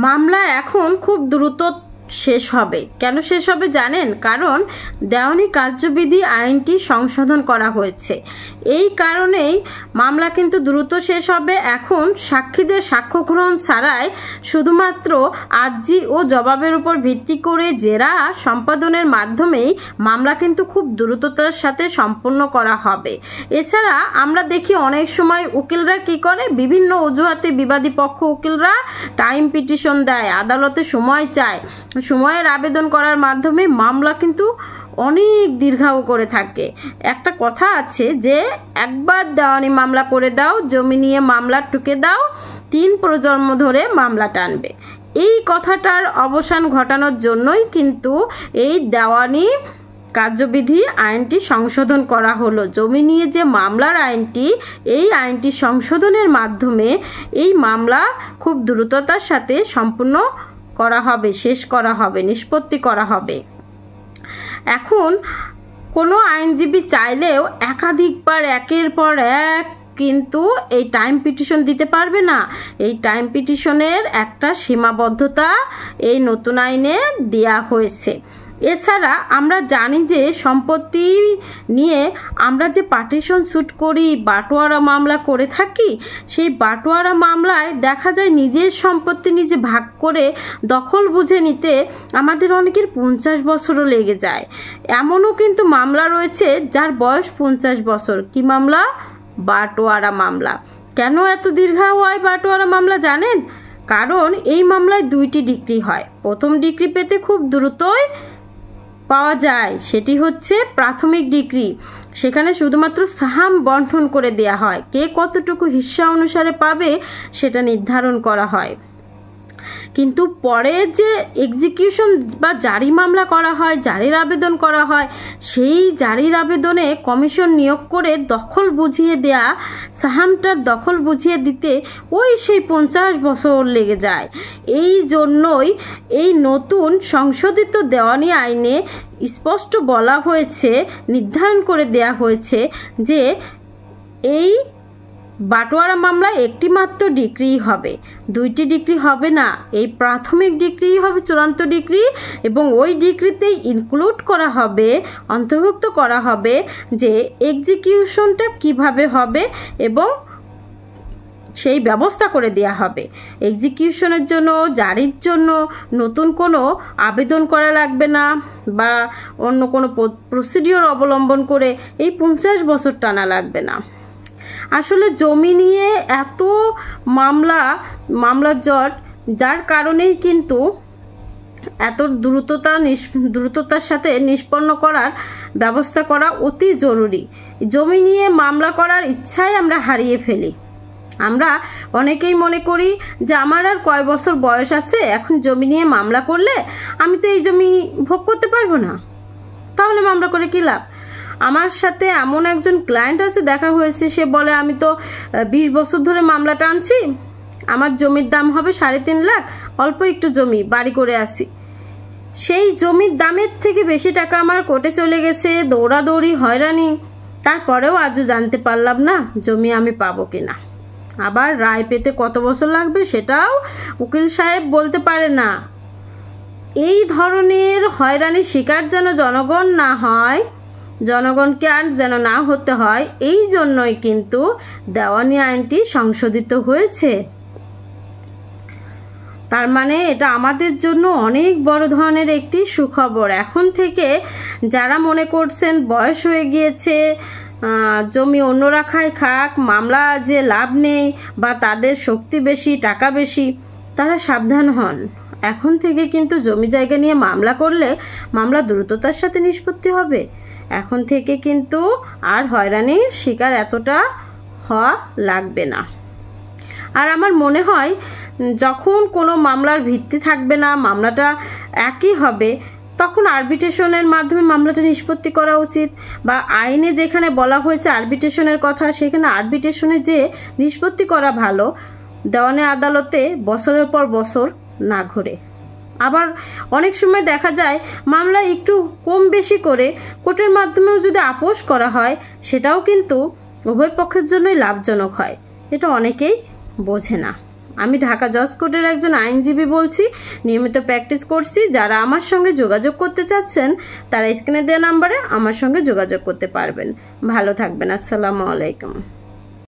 মামলা এখন খুব দ্রুত শেষ হবে। কেন শেষ হবে জানেন? কারণ দেওয়ানি কার্যবিধি আইনটি সংশোধন করা হয়েছে। এই কারণেই মামলা কিন্তু দ্রুত শেষ হবে। এখন সাক্ষীদের সাক্ষ্য গ্রহণ ছাড়াই শুধুমাত্র আর্জি ও জবাবের উপর ভিত্তি করে জেরা সম্পাদনের মাধ্যমেই মামলা কিন্তু খুব দ্রুততার সাথে সম্পন্ন করা হবে। এছাড়া আমরা দেখি অনেক সময় উকিলরা কি করে, বিভিন্ন অজুহাতে বিবাদী পক্ষ উকিলরা টাইম পিটিশন দেয়, আদালতে সময় চায়, সময়ের আবেদন করার মাধ্যমে মামলা কিন্তু অনেক দীর্ঘায়ু করে থাকে। একটা কথা আছে যে একবার দেওয়ানি মামলা করে দাও, জমি নিয়ে মামলা টুকে দাও, 3 প্রজন্ম ধরে মামলা টানবে। এই কথাটার অবসান ঘটানোর জন্যই কিন্তু এই দেওয়ানি কার্যবিধি আইনটি সংশোধন করা হলো। জমি নিয়ে যে মামলার আইনটি, এই আইনটি সংশোধনের মাধ্যমে এই মামলা খুব দ্রুততার সাথে সম্পূর্ণ করা হবে, শেষ করা হবে, নিষ্পত্তি করা হবে। এখন কোনো আইনজীবী চাইলেও একাধিকবার একের পর এক কিন্তু এই টাইম পিটিশন দিতে পারবে না। এই টাইম পিটিশনের একটা সীমাবদ্ধতা এই নতুন আইনে দেয়া হয়েছে। এছাড়া আমরা জানি যে সম্পত্তি নিয়ে আমরা যে পার্টিশন স্যুট করি, বাটোয়ারা মামলা করে থাকি, সেই বাটোয়ারা মামলায় দেখা যায় নিজের সম্পত্তি নিজে ভাগ করে দখল বুঝে নিতে আমাদের অনেকের 50 বছরও লেগে যায়। এমনও কিন্তু মামলা রয়েছে যার বয়স 50 বছর। কি মামলা? বাটোয়ারা মামলা। কেন এত দীর্ঘায়ু হয় বাটোয়ারা মামলা জানেন? কারণ এই মামলায় 2টি ডিক্রি হয়। প্রথম ডিক্রি পেতে খুব দ্রুতই পাওয়া যায়, সেটি হচ্ছে প্রাথমিক ডিক্রি। সেখানে শুধুমাত্র সাহাম বন্টন করে দেয়া হয়, কে কতটুকু হিস্সা অনুসারে পাবে সেটা নির্ধারণ করা হয়। কিন্তু পরে যে এক্সিকিউশন বা জারি মামলা করা হয়, জারির আবেদন করা হয়, সেই জারির আবেদনে কমিশন নিয়োগ করে দখল বুঝিয়ে দেয়া, সাহামটার দখল বুঝিয়ে দিতে সেই 50 বছর লেগে যায়। এই জন্যই এই নতুন সংশোধিত দেওয়ানি আইনে স্পষ্ট বলা হয়েছে, নির্ধারণ করে দেয়া হয়েছে যে এই বাটোয়ারা মামলায় একটি মাত্র ডিক্রি হবে, 2টি ডিক্রি হবে না। এই প্রাথমিক ডিক্রি হবে চূড়ান্ত ডিক্রি, এবং ওই ডিক্রিতেই ইনক্লুড করা হবে, অন্তর্ভুক্ত করা হবে যে এক্সিকিউশনটা কিভাবে হবে এবং সেই ব্যবস্থা করে দেয়া হবে। এক্সিকিউশনের জন্য, জারির জন্য নতুন কোনো আবেদন করা লাগবে না বা অন্য কোনো প্রসিডিওর অবলম্বন করে এই 50 বছর টানা লাগবে না। আসলে জমি নিয়ে এত মামলার জট, যার কারণেই কিন্তু এত দ্রুততার সাথে নিষ্পন্ন করার ব্যবস্থা করা অতি জরুরি। জমি নিয়ে মামলা করার ইচ্ছাই আমরা হারিয়ে ফেলি। আমরা অনেকেই মনে করি যে আমার আর কয় বছর বয়স আছে, এখন জমি নিয়ে মামলা করলে আমি তো এই জমি ভোগ করতে পারবো না, তাহলে মামলা করে কী লাভ? আমার সাথে এমন একজন ক্লায়েন্ট আছে, দেখা হয়েছে, সে বলে আমি তো 20 বছর ধরে মামলা টানছি, আমার জমির দাম হবে 3.5 লাখ, অল্প একটু জমি বাড়ি করে আসি, সেই জমির দামের থেকে বেশি টাকা আমার কোর্টে চলে গেছে, দৌড়াদৌড়ি, হয়রানি, তারপরেও আজও জানতে পারলাম না জমি আমি পাবো কিনা। আবার রায় পেতে কত বছর লাগবে সেটাও উকিল সাহেব বলতে পারে না। এই ধরনের হয়রানির শিকার যেন জনগণ না হয়, জনগণকে আর যেন না হতে হয়, এই জন্যই কিন্তু দেওয়ানি আইনটি সংশোধিত হয়েছে। তার মানে এটা আমাদের জন্য অনেক বড় ধরনের একটি সুখবর। এখন থেকে যারা মনে করছেন বয়স হয়ে গিয়েছে, জমি অন্যরা খাক, মামলা যে লাভ নেই বা তাদের শক্তি বেশি, টাকা বেশি, তারা সাবধান হন। এখন থেকে কিন্তু জমি জায়গা নিয়ে মামলা করলে মামলা দ্রুততার সাথে নিষ্পত্তি হবে। এখন থেকে কিন্তু আর হয়রানির শিকার এতটা হওয়া লাগবে না। আর আমার মনে হয় যখন কোনো মামলার ভিত্তি থাকবে না, মামলাটা একই হবে, তখন আরবিট্রেশনের মাধ্যমে মামলাটা নিষ্পত্তি করা উচিত। বা আইনে যেখানে বলা হয়েছে আরবিট্রেশনের কথা, সেখানে আরবিট্রেশনে যে নিষ্পত্তি করা ভালো, দেওয়ানি আদালতে বছরের পর বছর না ঘুরে। আবার অনেক সময় দেখা যায় মামলা একটু কম বেশি করে কোর্টের মাধ্যমেও যদি আপোষ করা হয়, সেটাও কিন্তু উভয় পক্ষের জন্যই লাভজনক হয়। এটা অনেকেই বোঝে না। আমি ঢাকা জজ কোর্টের একজন আইনজীবী বলছি, নিয়মিত প্র্যাকটিস করছি। যারা আমার সঙ্গে যোগাযোগ করতে চাচ্ছেন তারা স্ক্রিনে দেওয়া নাম্বারে আমার সঙ্গে যোগাযোগ করতে পারবেন। ভালো থাকবেন। আসসালামু আলাইকুম।